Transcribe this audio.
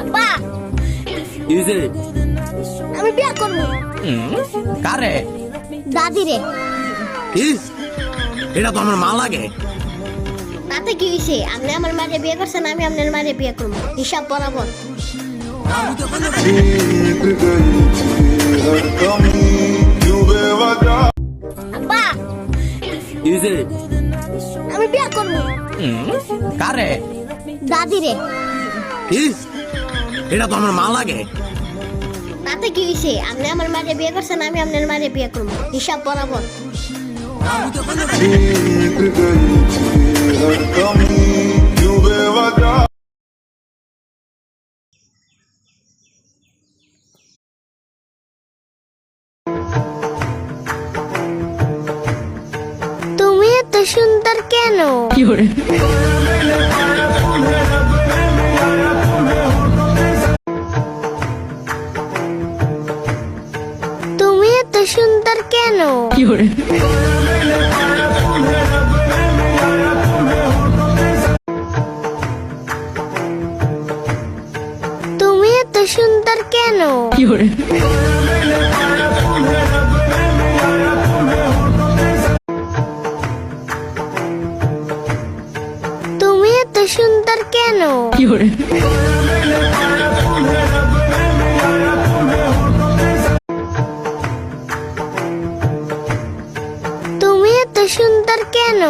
আব্বা ইউজে আমি বিয়ে করবো। কারে? দাদি রে। কি? এটা তো আমার মা লাগে। তাতে কি হয়েছে? আপনি আমার মাকে বিয়ে করছেন, আমি আপনার মাকে বিয়ে করবো, হিসাব বরাবর। আব্বা ইউজে আমি বিয়ে করবো। কারে? দাদি রে। কি? এটা তো আমার মা লাগে। তাতে কি হয়েছে? আপনি আমার মাকে বিয়ে করছেন, আমি আপনার মাকে বিয়ে করবো, হিসাব বরাবর। তুমি এত সুন্দর কেন? তুমি এত সুন্দর কেন? তুমি এত সুন্দর কেন? তুমি এত সুন্দর কেন? তুমি এত সুন্দর কেন?